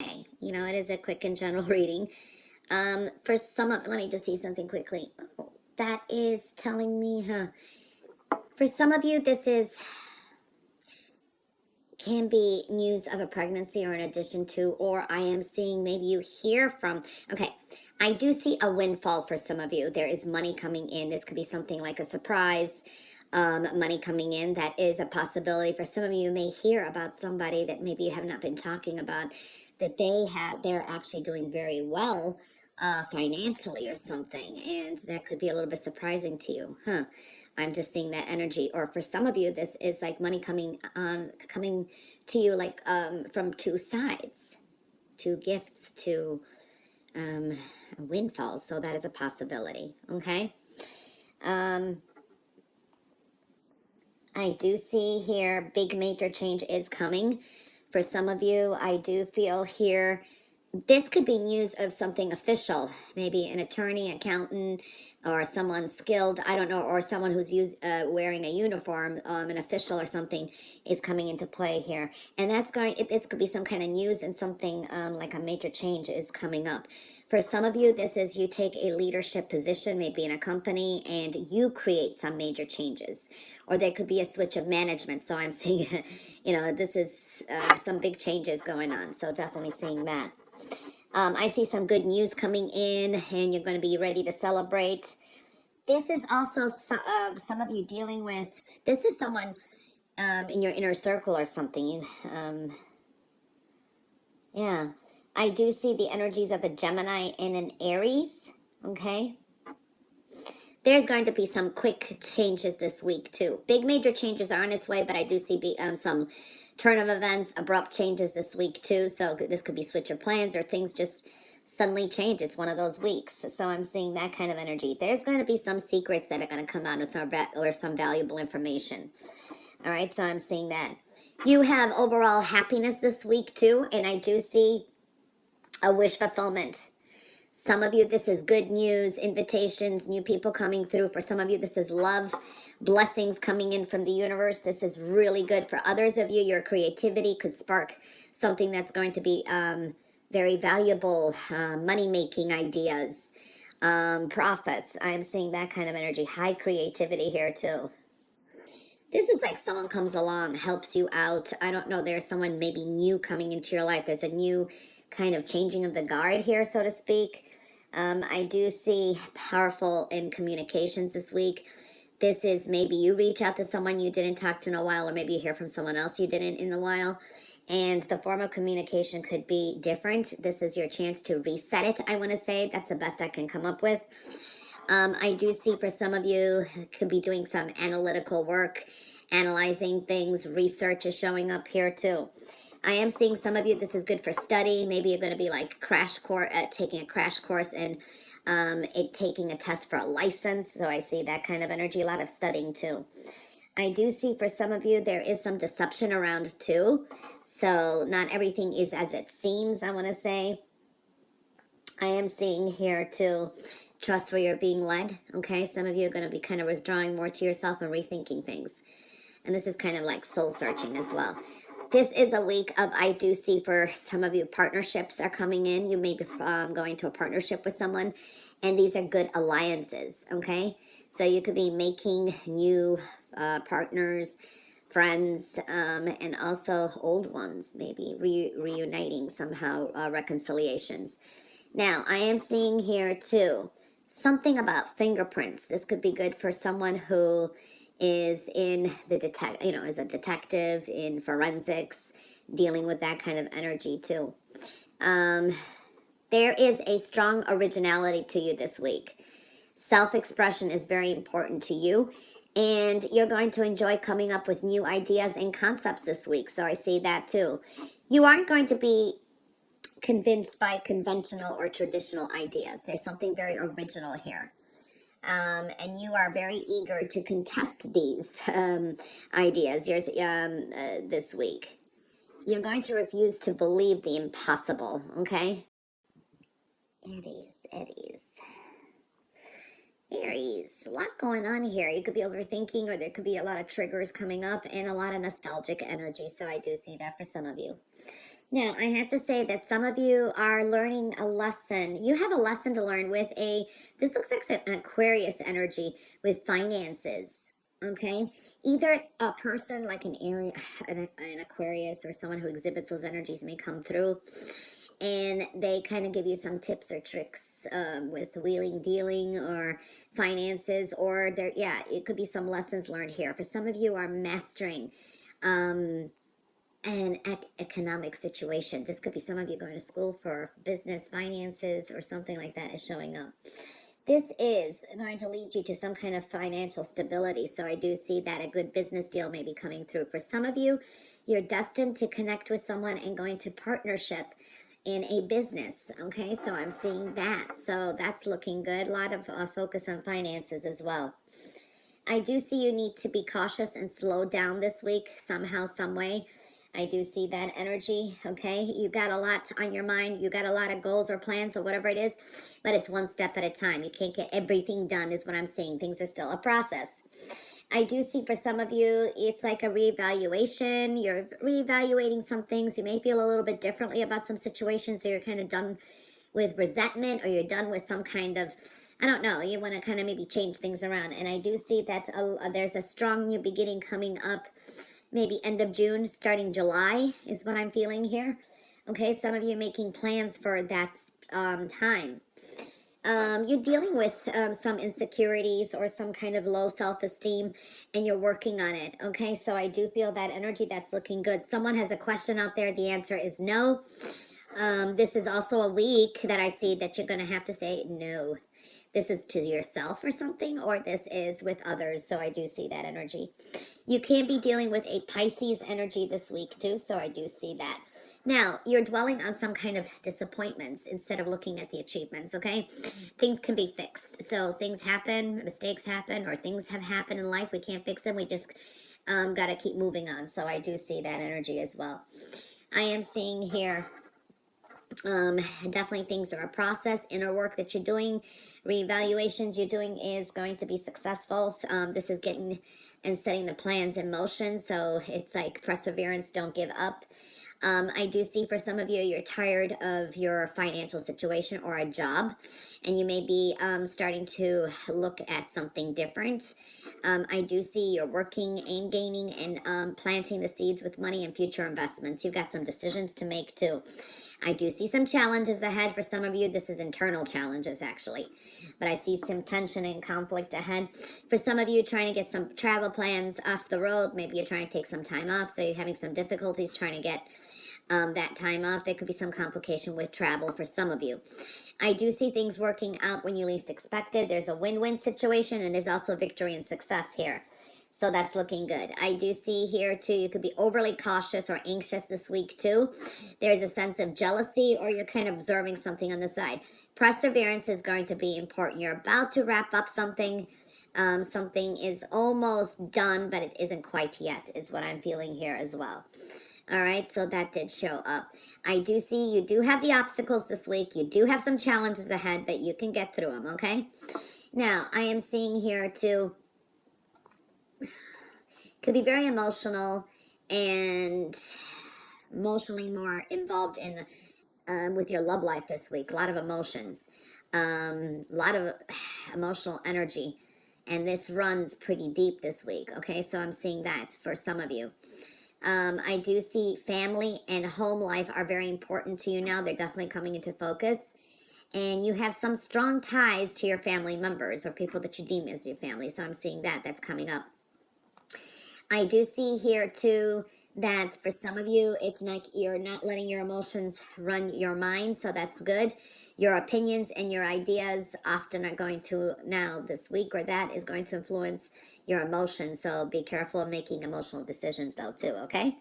You know, it is a quick and general reading. For some of, let me just see something quickly. Oh, that is telling me, for some of you, this can be news of a pregnancy or in addition to, or I am seeing maybe you hear from, okay, I do see a windfall for some of you. There is money coming in. This could be something like a surprise, money coming in. That is a possibility. For some of you, you may hear about somebody that maybe you have not been talking about, that they're actually doing very well financially or something, and that could be a little bit surprising to you, huh? I'm just seeing that energy. Or for some of you, this is like money coming to you like from two sides, two gifts, two windfalls. So that is a possibility. Okay. I do see here big major change is coming. For some of you, I do feel here this could be news of something official, maybe an attorney, accountant, or someone skilled, I don't know, or someone who's wearing a uniform, an official or something is coming into play here. And this could be some kind of news, and something like a major change is coming up. For some of you, this is you take a leadership position, maybe in a company, and you create some major changes. Or there could be a switch of management. So I'm seeing, this is some big changes going on. So definitely seeing that. I see some good news coming in, and you're going to be ready to celebrate. This is also some of you dealing with, this is someone in your inner circle or something. Yeah, I do see the energies of a Gemini and an Aries, okay? There's going to be some quick changes this week, too. Big major changes are on its way, but I do see some turn of events, abrupt changes this week, too. So this could be switch of plans, or things just suddenly change. It's one of those weeks. So I'm seeing that kind of energy. There's going to be some secrets that are going to come out, or some valuable information. All right, so I'm seeing that. You have overall happiness this week, too, and I do see a wish fulfillment. Some of you, this is good news, invitations, new people coming through. For some of you, this is love, blessings coming in from the universe. This is really good. For others of you, your creativity could spark something that's going to be very valuable, money-making ideas, profits. I'm seeing that kind of energy. High creativity here, too. This is like someone comes along, helps you out. I don't know, there's someone maybe new coming into your life. There's a new kind of changing of the guard here, so to speak. I do see powerful in communications this week. This is maybe you reach out to someone you didn't talk to in a while, or maybe you hear from someone else you didn't in a while. And the form of communication could be different. This is your chance to reset it, I want to say. That's the best I can come up with. I do see for some of you could be doing some analytical work, analyzing things. Research is showing up here too. I am seeing some of you, this is good for study. Maybe you're going to be like taking a crash course and taking a test for a license. So I see that kind of energy, a lot of studying too. I do see for some of you, there is some deception around too. So not everything is as it seems, I want to say. I am seeing here too, trust where you're being led. Okay, some of you are going to be kind of withdrawing more to yourself and rethinking things. And this is kind of like soul searching as well. This is a week of, I do see for some of you, partnerships are coming in. You may be going to a partnership with someone, and these are good alliances, okay? So you could be making new partners, friends, and also old ones, maybe reuniting somehow, reconciliations. Now, I am seeing here too, something about fingerprints. This could be good for someone who is in is a detective in forensics, dealing with that kind of energy too. There is a strong originality to you this week. Self-expression is very important to you, and you're going to enjoy coming up with new ideas and concepts this week. So I see that too. You aren't going to be convinced by conventional or traditional ideas. There's something very original here. And you are very eager to contest these ideas this week. You're going to refuse to believe the impossible, okay? Aries, a lot going on here. You could be overthinking, or there could be a lot of triggers coming up and a lot of nostalgic energy. So I do see that for some of you. Now, I have to say that some of you are learning a lesson. You have a lesson to learn with this looks like an Aquarius energy with finances, okay? Either a person like an Aries, an Aquarius, or someone who exhibits those energies may come through and they kind of give you some tips or tricks with wheeling, dealing, or finances, or there, yeah, it could be some lessons learned here. For some of you are mastering um, an economic situation. This could be some of you going to school for business, finances, or something like that is showing up. This is going to lead you to some kind of financial stability. So I do see that a good business deal may be coming through. For some of you, you're destined to connect with someone and go into partnership in a business. Okay, so I'm seeing that. So that's looking good. A lot of focus on finances as well. I do see you need to be cautious and slow down this week somehow, some way. I do see that energy, okay? You got a lot on your mind. You got a lot of goals or plans or whatever it is, but it's one step at a time. You can't get everything done is what I'm seeing. Things are still a process. I do see for some of you, it's like a reevaluation. You're reevaluating some things. You may feel a little bit differently about some situations, so you're kind of done with resentment, or you're done with some kind of, I don't know, you want to kind of maybe change things around. And I do see that there's a strong new beginning coming up, maybe end of June, starting July is what I'm feeling here. Okay, some of you making plans for that time. You're dealing with some insecurities or some kind of low self-esteem, and you're working on it. Okay, so I do feel that energy that's looking good. Someone has a question out there. The answer is no. This is also a week that I see that you're going to have to say no. This is to yourself or something, or this is with others. So I do see that energy. You can be dealing with a Pisces energy this week too. So I do see that. Now, you're dwelling on some kind of disappointments instead of looking at the achievements, okay? Things can be fixed. So things happen, mistakes happen, or things have happened in life. We can't fix them. We just got to keep moving on. So I do see that energy as well. I am seeing here definitely things are a process. Inner work that you're doing, reevaluations you're doing is going to be successful. This is getting and setting the plans in motion. So it's like perseverance, don't give up. I do see for some of you, you're tired of your financial situation or a job, and you may be starting to look at something different. I do see you're working and gaining and planting the seeds with money and future investments. You've got some decisions to make too. I do see some challenges ahead for some of you. This is internal challenges, actually. But I see some tension and conflict ahead. For some of you, trying to get some travel plans off the road. Maybe you're trying to take some time off, so you're having some difficulties trying to get that time off. There could be some complication with travel for some of you. I do see things working out when you least expected. There's a win-win situation, and there's also victory and success here. So that's looking good. I do see here too, you could be overly cautious or anxious this week too. There's a sense of jealousy, or you're kind of observing something on the side. Perseverance is going to be important. You're about to wrap up something. Something is almost done, but it isn't quite yet, is what I'm feeling here as well. All right, so that did show up. I do see you do have the obstacles this week. You do have some challenges ahead, but you can get through them, okay? Now, I am seeing here too, could be very emotional and emotionally more involved in with your love life this week. A lot of emotions, a lot of emotional energy, and this runs pretty deep this week. Okay, so I'm seeing that for some of you. I do see family and home life are very important to you now. They're definitely coming into focus. And you have some strong ties to your family members or people that you deem as your family. So I'm seeing that. That's coming up. I do see here too that for some of you, it's like you're not letting your emotions run your mind. So that's good. Your opinions and your ideas often are going to, now this week or that, is going to influence your emotions. So be careful of making emotional decisions though too, okay?